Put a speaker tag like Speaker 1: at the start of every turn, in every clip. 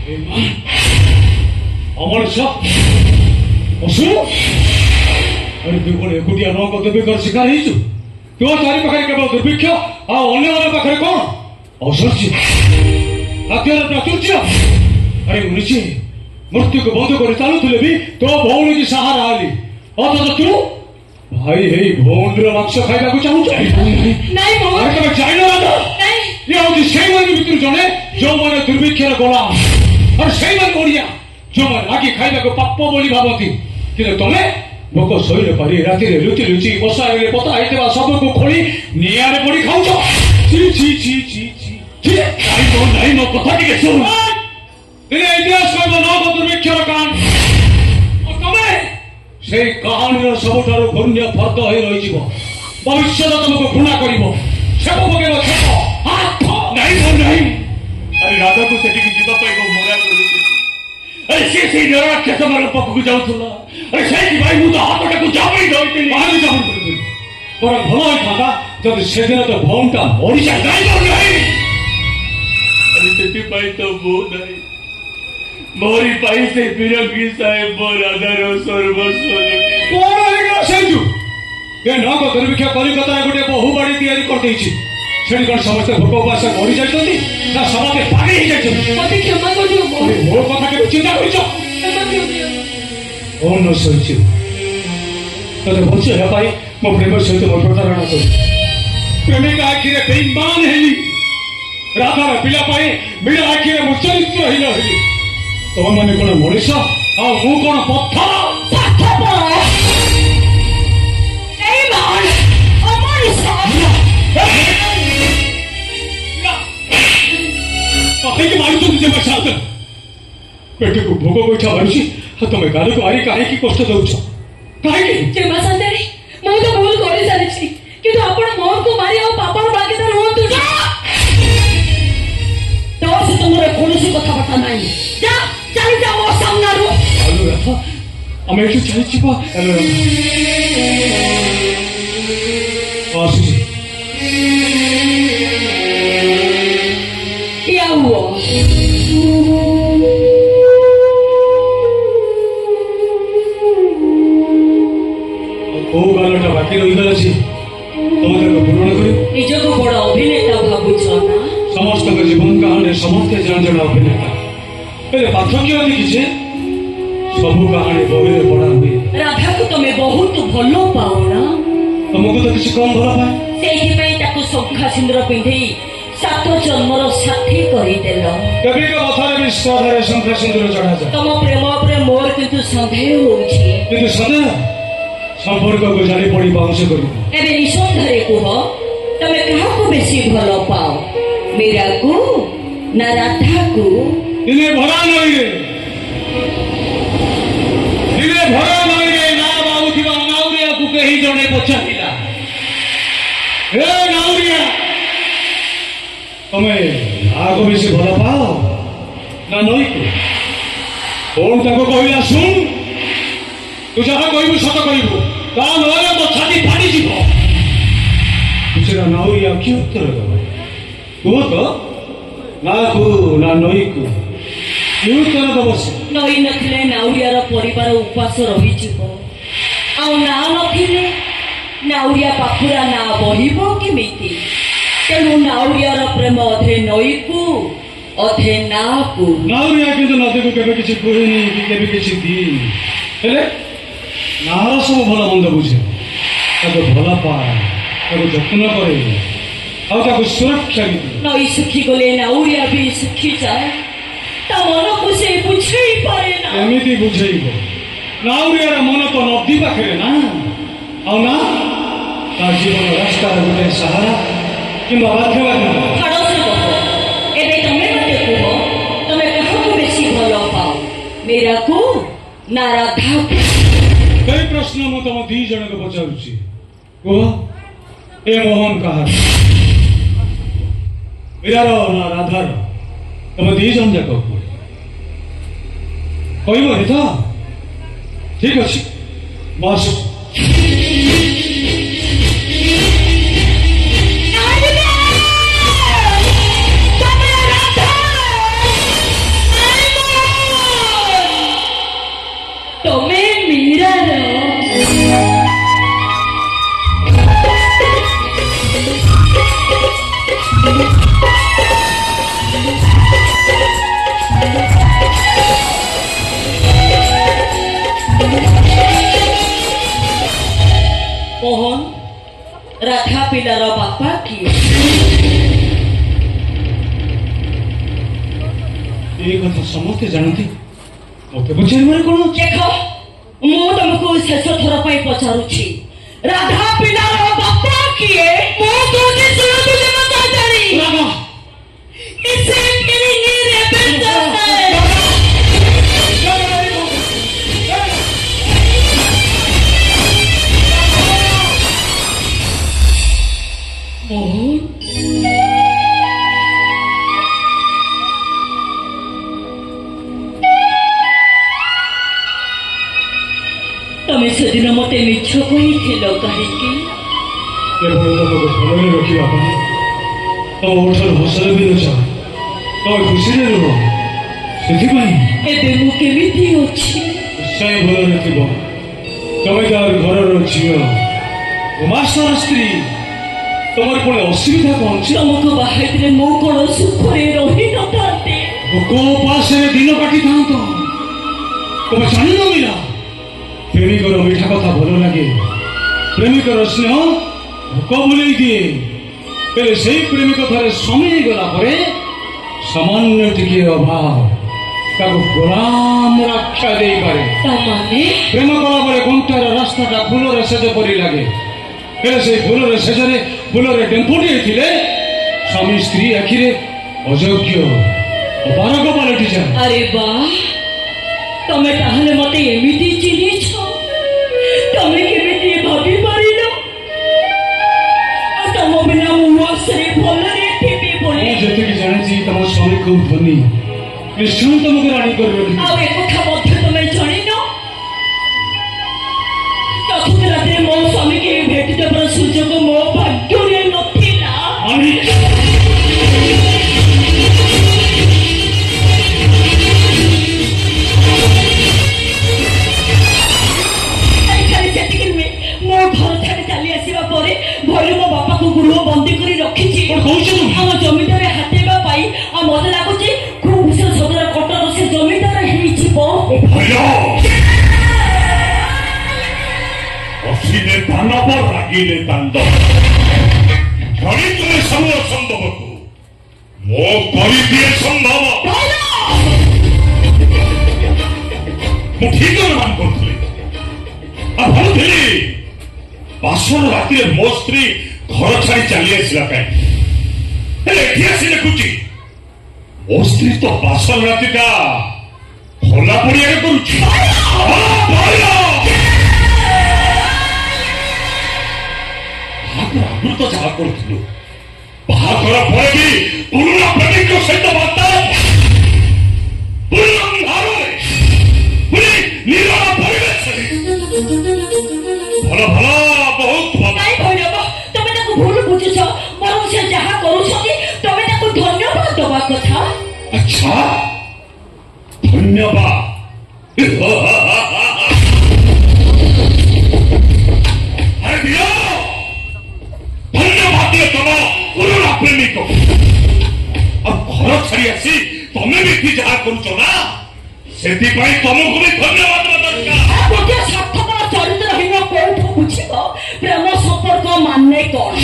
Speaker 1: अमर पशु अरे तू कौन एकुटिया न दुर्भिक्षर शिकार हो तो चारि पाखे केवल दुर्भिक्ष अन्य पाखे कौन अशौच हत्यार प्राचुर्य अरे मुझे मृत्यु को बंद कर चलुले भी तो भौणी की सहारा आली अथच तू भाई हे भौणी मांस खाइबा को चाहू जड़े जो मैंने दुर्भिक्षर गोलाम और से ओडिया जो मैंने आगे खाइबा को पाप बोली भावती कि तुम्हें भोक शैल पारी राति लुचि लुचि बसा पता होता सब को खोली निआरे पड़ी खाऊ नहीं मो कथा टे शुण दिने इतिहास कह नव दुर्भिक्षर कहानी से कहानी सबुठ पुण्य फर्द हो रही भविष्य तुमको घृणा कर अरे राजा को से मरा अरे से निराक्षस मान पाखक जाऊला अरे से भाई मुझे हाथ को जाबड़ी धरती पर भल होता जब से दिन तो भौणटा मरी जाए तो बो नहीं मोरी पाई से बिरंगी साहेब मो राधार सर्वस्व नक दुर्भिक्ष कलिकता गोटे बहु बाड़ी तैयारी करदे कौन समस्त भोक उपास मरी जाते समस्ते पागल हो कथा के चिंता कर भलसे मो प्रेम सहित मो प्रतारणा कर प्रेमिका आखिरे बेईमान हेली राधार पिला मीरा आखिरे मो चरित्रहीन हेली तुम मैंने कौन मनीष कौन पत्थर पेट को भोग गोईठा मारुची तुम गाल को मारी कहीं कष्ट दौच कहीं
Speaker 2: तो भूल कर सारी किंतु आपण मोहन को मारी पापा भागीदार हूँ तो से तुमरे कौन कथबार्ता ना जा चली जा मो सामना
Speaker 1: आम ये चली
Speaker 2: क्या हुआ
Speaker 1: कौ गालटा बाकी रही तुम पूरण कर
Speaker 2: निजक बड़ अभिनेता भावुच ना
Speaker 1: समस्त जीवन कहानी समस्ते जन जन अभिनेता पार्थक्य किसी सब कहानी बही पढ़ा हुए
Speaker 2: राधा को तुम बहुत भल पाओ ना
Speaker 1: तुमको तो किसी कम भल पाए
Speaker 2: से शंखा सिंदूर पिंधे 7 जन्मर साथी करदेल
Speaker 1: विश्वास शंखा सिंदूर चढ़ा जाए
Speaker 2: तुम प्रेम पर मोर किंतु सन्देह हो
Speaker 1: सन्देह संपर्क को जानी पड़ी बाउंस कर
Speaker 2: निसंदेह कह तुम क्या बेसी भल पाओ मीरा को ना राधा को
Speaker 1: दिने भरा नई ना बाबू थी नाउरिया को कहीं जड़े पचारा नाउरिया तुम्हें आग बेसी भल पाओ ना नई को कौन तक कहला शुण तू जहाँ कहू सत कहू ता नहले मो छाती फाड़ी जीव नाउरिया कि उत्तर दब कह तो ना को ना नई को उत्तर दब से
Speaker 2: नई नथिले नाउरियार परिवार उपास रही ना नथिले नाउरिया पाखुरा ना बहिब केमिति तेणु नाउरियार प्रेम अधे नई को अधे ना को
Speaker 1: नाउरिया किंतु नदी को केबे किछि कहनी केबे किछि दी हेले नार सब भल मंद बुझे भल पाए जत्न करे सुरक्षा
Speaker 2: नई सुखी गले नाउरिया भी सुखी जाए ता मन को से बुझे पारे ना
Speaker 1: एमिति बुझेइबो नाउरियार मन तो नदी पाखे ना आ ना ता जीवन रास्ता गोटे सहारा किंबा बाध्यवादी
Speaker 2: एबे तमे मते कह तमे काहाको बेसी भल पाओ मेरा को ना राधा को
Speaker 1: कई प्रश्न मु तुम दी जन को पचारुची कह ए मोहन कहा मीरार ना राधार तुम दी जन जाक कहब तो ठीक अच्छे बस ये कथा समस्ते जानते मत पचार कौन
Speaker 2: देख मु तुमको शेष थर पर पचारुछि राधा पिलार बापा किए मु तुझे सुनो तुझे मत जानी
Speaker 1: राधा
Speaker 2: इसे feeling is better तमें सेदिन मते मिछ कही कहीं
Speaker 1: केवल तुमको भल रखा तुम ओठर हसल भी न चाह तुम खुशी रुह से
Speaker 2: मुझे अच्छी
Speaker 1: निश्चय भल थी जमीदार घर झील गुमास्तर स्त्री तुम पुणी असुविधा कौन
Speaker 2: तुमको बाहर मो कौन सुखरे रही न था
Speaker 1: उपास दिन काटी था तुम जान मिला प्रेमिकर मीठा कथा भल लगे प्रेमिकर स्नेह भोक बुले दिए तेरे से प्रेमिक थे स्वामी गला सामान्य टिके अभाव गोलाम आख्या दे पारे प्रेम कला बेले कंटार रास्ता फूलर सेज परी लगे तेरे से फूलर सेजरे फूलर डेम्पुटे थे स्वामी स्त्री आखिरे अयोग्य अपारक पलटि जाए
Speaker 2: अरे वाह तमे ताहले मते एमिति चिन्हिछ तमे केमिति भाबी पारिलो तम बिना मुआसरे भलरे थिबी बोले
Speaker 1: जति कि जानि तम स्वामी खूब धनी निश्चय तुमको रानी कर रखी
Speaker 2: आ एक कथा मध्य तमे जानिनो चतुर्थ रात्रि मो स्वामी के भेट देवर सुजोग मो भाग्य रे नथिला भैर मो बापा को गृह बंदी कर रखी आम जमीदार हाथेबा मत लगुच खूब भूषण सदर कटर से जमीदार
Speaker 3: बासन राति मो स्त्री घर छाड़ी चली आसला देखुची मो स्त्री तो बासन रातिटा खोला पड़िया करुची आगु तो जहा करूँ बाहाघर पर भी पुरुना प्रेमिक सहित बार्ता भल भल बहुत
Speaker 2: भूल बुझुछ बरं से जहा करूछथि तमे ताको धन्यवाद दबा कथा
Speaker 3: अच्छा धन्यवाद अरे दियो धन्यवाद दियो तुम पुरुना प्रेमिक अब घर छाड़ी आसी तमे भी जहा करूछ ना सेति पई तुमको भी धन्यवाद दरकार
Speaker 2: गोटे सार्थक चरित्रहीन कोठो बुझिबो प्रेम संपर्क माने कौन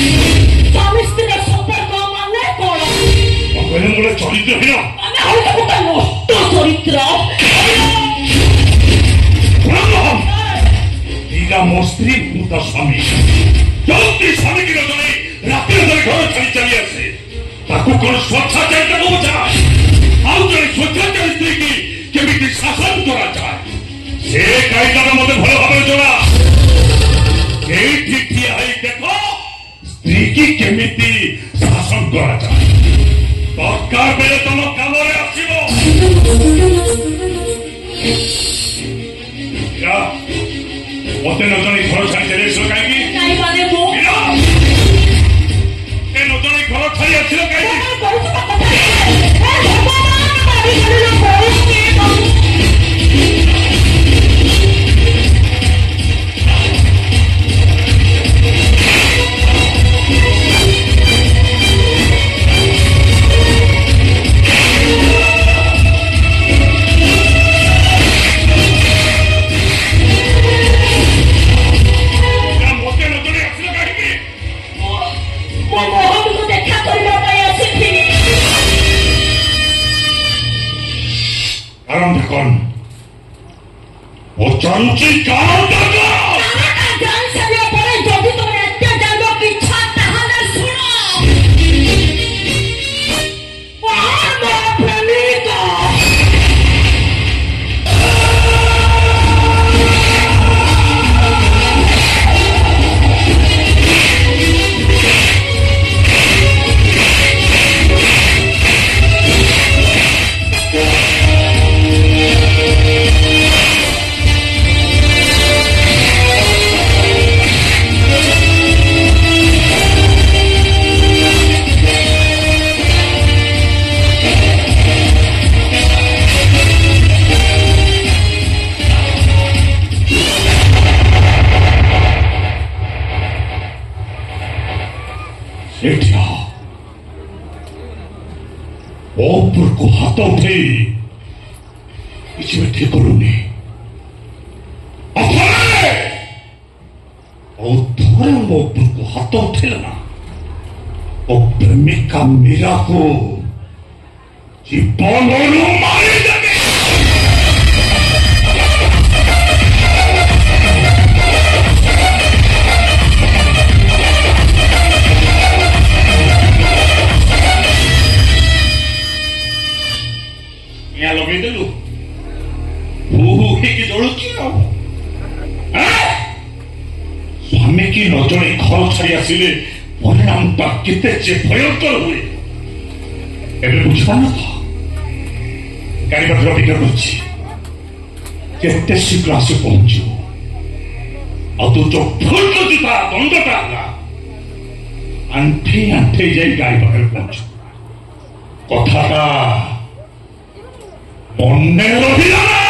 Speaker 2: स्वामी स्त्री संपर्क माने कौन
Speaker 3: कहले मोले चरित्रहीन
Speaker 2: माने हो तो गोटे नष्ट चरित्र
Speaker 3: दीदा मो स्त्री मुता स्वामी जल्दी स्वामी की रजनी रात घर छाड़ी चली आसे ताकू कौन स्वच्छाचार को बुझा आउ जड़े स्वच्छाचार स्त्री की केमिति शासन करा जाए से कायदा मत भल भाव जଣା ठिया देख स्त्री की केमिति शासन करा जाए दरकार बेले तुम काम मत न जन घर छाड़ी चली कहीं न जन घर छाड़ी आसल कहीं কন পচারুচি কার টাকা
Speaker 2: টাকাটা জান সারিয়া পরে যদি তোমার এত জানব ইচ্ছা তাহলে শুনো আমার প্রেমিকা
Speaker 3: सेठिया ऊपर को हाथ उठे इसमें ठीक करूंगी और थोड़े ऊपर को हाथ उठे ना वो प्रेमिका मीरा को जीवन मारे जाने लगे देलु की जड़ुची स्वामी की नजर घर छाड़ी आसिले परिणाम केते भयंकर हुए एवं बुझिपार गाड़ी पाखर अपेक्षा करते शीघ्र आसी पहुंचो तू जो भूल जुता दंडटा आंठे आंठे जाई गाड़ी पाखर पहुंचो कथाटा मन्ने रहिला